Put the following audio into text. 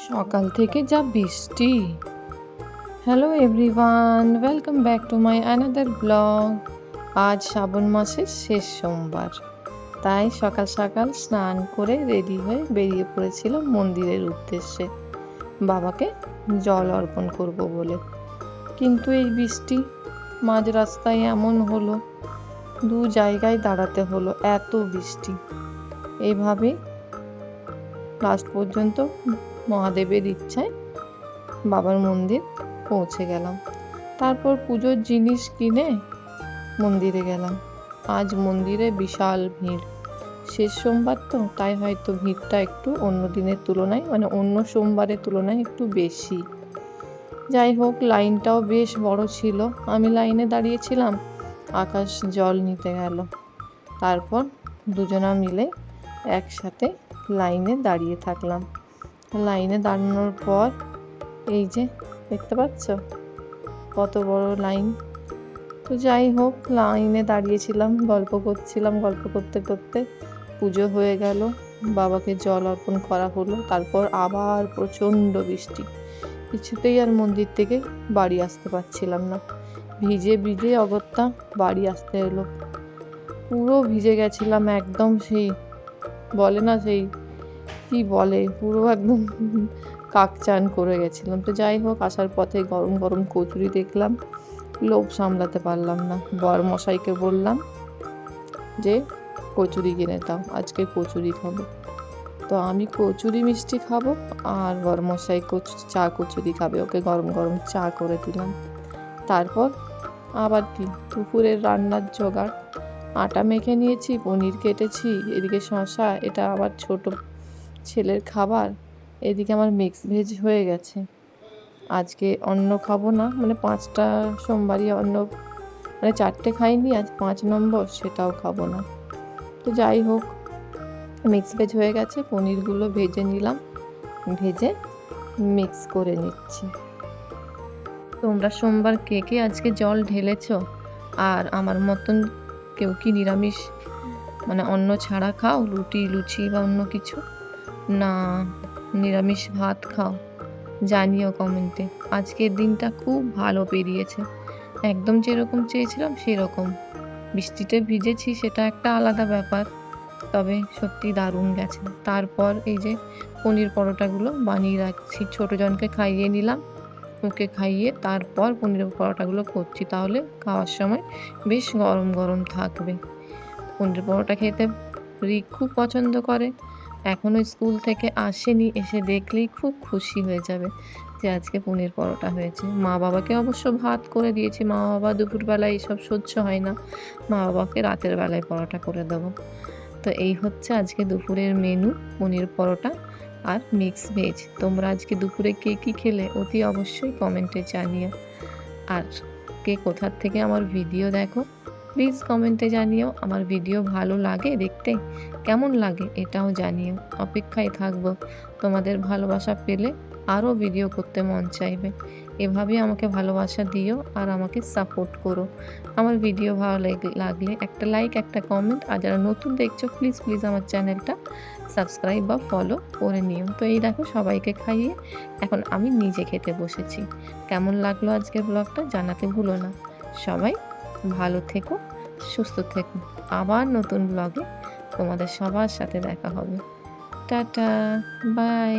সকাল থেকে যা বৃষ্টি। Hello everyone, welcome back to my another blog. আজ শ্রাবণ মাসের শেষ সোমবার, তাই সকাল সকাল স্নান করে রেডি হয়ে বেরিয়ে পড়েছিলাম মন্দিরের উদ্দেশ্যে বাবাকে জল অর্পণ করব বলে। কিন্তু এই বৃষ্টি মাঝ রাস্তায় এমন হলো, দু জায়গায় দাঁড়াতে হলো, এত বৃষ্টি। এইভাবে লাস্ট পর্যন্ত মহাদেবের ইচ্ছায় বাবার মন্দির পৌঁছে গেলাম। তারপর পুজোর জিনিস কিনে মন্দিরে গেলাম। আজ মন্দিরে বিশাল ভিড়, শেষ সোমবার তো, তাই হয়তো ভিড়টা একটু অন্য দিনের তুলনায়, অন্য সোমবারের তুলনায় একটু বেশি। যাই হোক, লাইনটাও বেশ বড় ছিল। আমি লাইনে দাঁড়িয়েছিলাম, আকাশ জল নিতে গেল। তারপর দুজনা মিলে একসাথে লাইনে দাঁড়িয়ে থাকলাম। লাইনে দাঁড়ানোর পর এই যে দেখতে পাচ্ছ কত বড় লাইন। তো যাই হোক, লাইনে দাঁড়িয়েছিলাম, গল্প করতে করতে পুজো হয়ে গেল, বাবাকে জল অর্পণ করা হলো। তারপর আবার প্রচণ্ড বৃষ্টি, কিছুতেই আর মন্দির থেকে বাড়ি আসতে পারছিলাম না। ভিজে ভিজে অগত্যা বাড়ি আসতে এলো। পুরো ভিজে গেছিলাম একদম, সেই বলে না, সেই কি বলে, পুরো একদম কাকচান করে গেছিলাম। তো যাই হোক, আসার পথে গরম গরম কচুরি দেখলাম, লোভ সামলাতে পারলাম না। বর মশাইকে বললাম যে কচুরি কিনে দাও, আজকে কচুরি খাবো। তো আমি কচুরি মিষ্টি খাবো আর বর মশাই চা কচুরি খাবে, ওকে গরম গরম চা করে দিলাম। তারপর আবার কি দুপুরের রান্নার জোগাড়। আটা মেখে নিয়েছি, পনির কেটেছি, এদিকে শসা, এটা আবার ছোট ছেলের খাবার। এদিকে আমার মিক্স ভেজ হয়ে গেছে। আজকে অন্ন খাবো না, 5টা সোমবারই অন্ন, 4টে খাইনি, আজ 5 নম্বর, সেটাও খাবো না। তো যাই হোক, মিক্স ভেজ হয়ে গেছে, পনিরগুলো ভেজে নিলাম, ভেজে মিক্স করে নিচ্ছি। তোমরা সোমবার কে কে আজকে জল ঢেলেছ? আর আমার মতন কেউ কি নিরামিষ, অন্ন ছাড়া খাও, রুটি লুচি বা অন্য কিছু, না নিরামিষ ভাত খাও? জানিও কমেন্টে। আজকের দিনটা খুব ভালো পেরিয়েছে, একদম যেরকম চেয়েছিলাম সেরকম। বৃষ্টিতে ভিজেছি, সেটা একটা আলাদা ব্যাপার, তবে সত্যি দারুণ গেছে। তারপর এই যে পনির পরোটাগুলো বানিয়ে রাখছি, ছোটো জনকে খাইয়ে নিলাম, ওকে খাইয়ে তারপর পনির পরোটাগুলো করছি, তাহলে খাওয়ার সময় বেশ গরম গরম থাকবে। পনির পরোটা খেতে রিক খুব পছন্দ করে, এখনও স্কুল থেকে আসেনি, এসে দেখলেই খুব খুশি হয়ে যাবে যে আজকে পনির পরোটা হয়েছে। মা বাবাকে অবশ্য ভাত করে দিয়েছি, মা বাবা দুপুরবেলায় এসব সহ্য হয় না, মা বাবাকে রাতের বেলায় পরোটা করে দেবো। তো এই হচ্ছে আজকে দুপুরের মেনু, পনির পরোটা আর মিক্স ভেজ। তোমরা আজকে দুপুরে কে কী খেলে অতি অবশ্যই কমেন্টে জানিও। আর কে কোথার থেকে আমার ভিডিও দেখো প্লিজ কমেন্টে জানিও। আমার ভিডিও ভালো লাগে দেখতে, কেমন লাগে এটাও জানিও। অপেক্ষায় থাকবো, তোমাদের ভালোবাসা পেলে আরও ভিডিও করতে মন চাইবে। এভাবে আমাকে ভালোবাসা দিও আর আমাকে সাপোর্ট করো। আমার ভিডিও ভালো লাগলে একটা লাইক, একটা কমেন্ট, আর যারা নতুন দেখছো প্লিজ প্লিজ আমার চ্যানেলটা সাবস্ক্রাইব বা ফলো করে নিও। তো এই দেখো, সবাইকে খাইয়ে এখন আমি নিজে খেতে বসেছি। কেমন লাগলো আজকের ব্লগটা জানাতে ভুলো না। সবাই ভালো থেকো, সুস্থ থেকো। আবার নতুন ব্লগে তোমাদের সবার সাথে দেখা হবে। Tata, by.